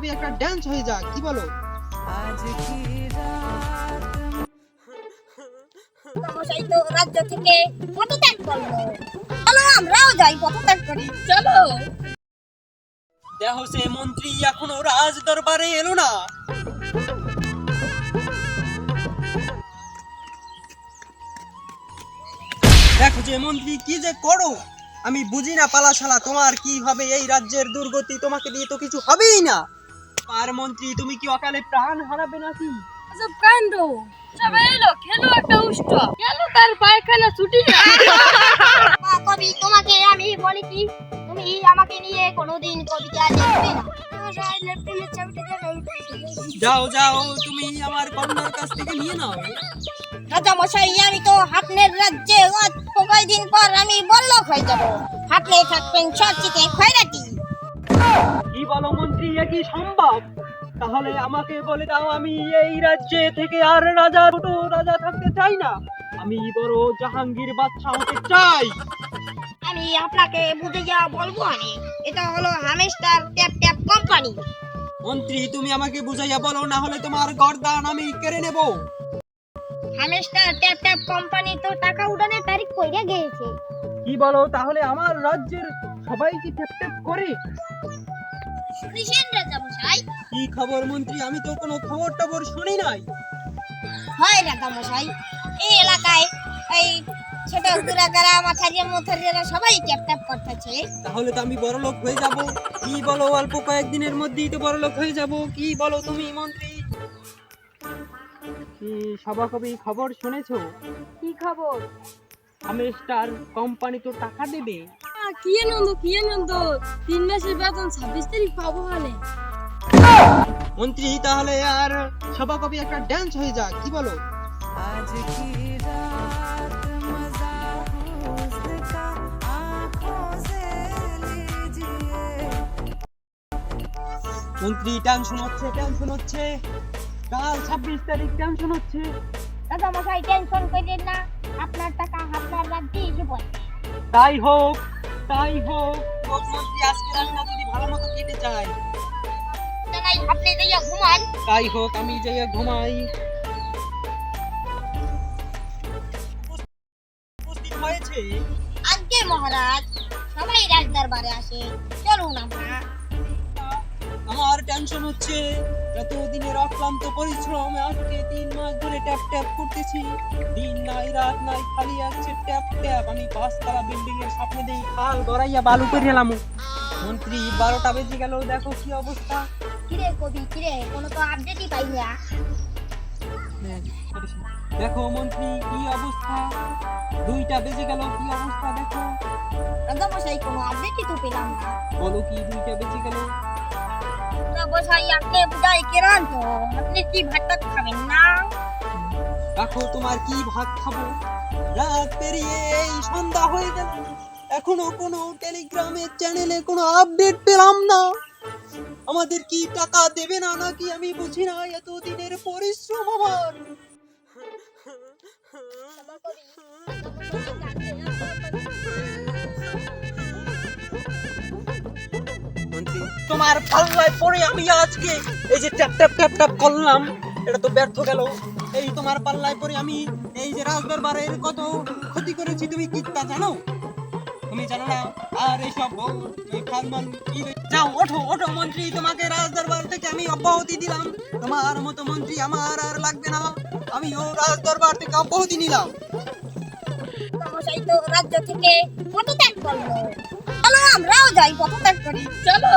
সবাকবি একটা ড্যান্স হয়ে যাক, কি বলো? মশাই তো রাজ্য থেকে পদত্যাগ করলো, চলো আমরাও যাই পদত্যাগ করি, চলো। দেখো সে মন্ত্রী এখনো রাজ দরবারে এলো না। দেখো যে মন্ত্রী কি যে করো, আমি বুঝি না পালাশালা, তোমার কি হবে এই রাজ্যের দুর্গতি? তোমাকে দিয়ে তো কিছু হবেই না। আর মন্ত্রী তুমি কি অকালে প্রাণ হারাবে নাকি? সব কাণ্ড, সবাই এলো, খেলো একটা উষ্ট, খেলো তার পায়খানা ছুটি না। কবি তোমাকে আমি বলি কি, তুমি আমাকে নিয়ে কোনোদিন কবিতা লিখবে না। যাও যাও, তুমি আমার কন্যার কাছ থেকে নিয়ে নাও। রাজা মশাই, আমি তো হাটনের রাজ্যে কয়েকদিন পর আমি বল্লভ হয়ে যাব। হাটনে থাকবেন সবচেয়ে খয়রাতি। কি বলো মন্ত্রী, এ কি সম্ভব? তাহলে আমাকে বলে দাও, আমি এই রাজ্যে থেকে আর রাজা থাকতে চাই না, আমি বড় জাহাঙ্গীর বাদশা হতে চাই। আমি আপনাকে বুঝিয়ে বলবো, আমি এটা হলো হামেস্টার ট্যাপ ট্যাপ কোম্পানি। মন্ত্রী তুমি আমাকে বুঝাইয়া বলো, না হলে তোমার গর্দান আমি কেড়ে নেব। হামেস্টার ট্যাপ ট্যাপ কোম্পানি তো টাকা উঠানের তারিখ কইরা গিয়েছে। কি বলো, তাহলে আমার রাজ্যের সবাই কি ট্যাপ ট্যাপ করে? শুনেছেন রাজা মশাই? কি খবর মন্ত্রী? আমি তো কোনো খবর টবর শুনি নাই। হয় রাজা মশাই, এই এলাকায় এই ছোট গুড়াগাড়া মাথারিয়া মুথারিয়ারা সবাই ট্যাপ ট্যাপ করতেছে। তাহলে তো আমি বড়লোক হয়ে যাব। কি বলো, অল্প কয়েকদিনের মধ্যেই তো বড়লোক হয়ে যাব। কি বলো তুমি মন্ত্রী? সভাকবি খবর শুনেছো? কি খবর? হামেস্টার কোম্পানি তো টাকা দেবে। কি আনন্দ, 3 মাসের বেতন 26 তারিখ পাবো মানে। মন্ত্রী তাহলে আর সভাকবি একটা ড্যান্স হয়ে যাক, কি বলো? মন্ত্রী টেনশন হচ্ছে, কাল 26 তারিখ টেনশন হচ্ছে। রাজা মশাই টেনশন করেন না, আপনার টাকা আপনার রাজ্যে এসে পড়বে। তাই হোক। মন্ত্রী আজকে রাতটা যদি ভালো মতো কেটে যায়, জানাই আপনি যাইয়া ঘুমান। তাই হোক, আমি যাইয়া ঘুমাই। উপস্থিত হয়েছে। আজকে মহারাজ সবাই রাজ দরবারে আসে, চলুন আমরা। আমার টেনশন হচ্ছে, এতদিনের অক্লান্ত পরিশ্রম, আজকে 3 মাস ধরে ট্যাপ ট্যাপ করতেছি, দিন নাই রাত নাই, খালি আছে ট্যাপ ট্যাপ। আমি 5 তলা বিল্ডিং এর স্বপ্নে দেই খাল গড়াইয়া বালু করে এলাম। মন্ত্রী 12টা বেজে গেল, দেখো কি অবস্থা। কিরে কবি, কিরে কোনো তো আপডেটই পাই না। দেখো মন্ত্রী কি অবস্থা, 2টা বেজে গেল, কি অবস্থা দেখো। রাজা মশাই কোনো আপডেটই তো পেলাম না। বলো কি 2টা বেজে গেল? রাজা মশাই আপনি বুঝাই কেরান তো, আপনি কি ভাত খাবেন না? দেখো তোমার কি ভাত খাবো, রাত পেরিয়ে এই সন্ধ্যা হয়ে গেল, এখনো কোনো টেলিগ্রামের চ্যানেলে কোনো আপডেট পেলাম না। আমাদের কি টাকা দেবে না নাকি আমি বুঝি না, এতদিনের পরিশ্রম আমার। মন্ত্রী তোমার পাল্লায় পড়ে আমি আজকে এই যে ট্যাপ ট্যাপ ট্যাপ ট্যাপ করলাম, এটা তো ব্যর্থ গেল। এই তোমার পাল্লায় পড়ে আমি এই যে রাজদরবারের কত ক্ষতি করেছি, তুমি কি তা জানো? তুমি জানো না? আর এইসব এই ফালমান কি, যাও ওঠো মন্ত্রী, তোমাকে রাজদরবার থেকে আমি অব্যাহতি দিলাম। তোমার মতো মন্ত্রী আমার আর লাগবে না, আমিও রাজদরবার থেকে অব্যাহতি নিলাম। রাজা মশাই তো রাজ্য থেকে পদত্যাগ করলো, চলো আমরাও যাই পদত্যাগ করি, চলো।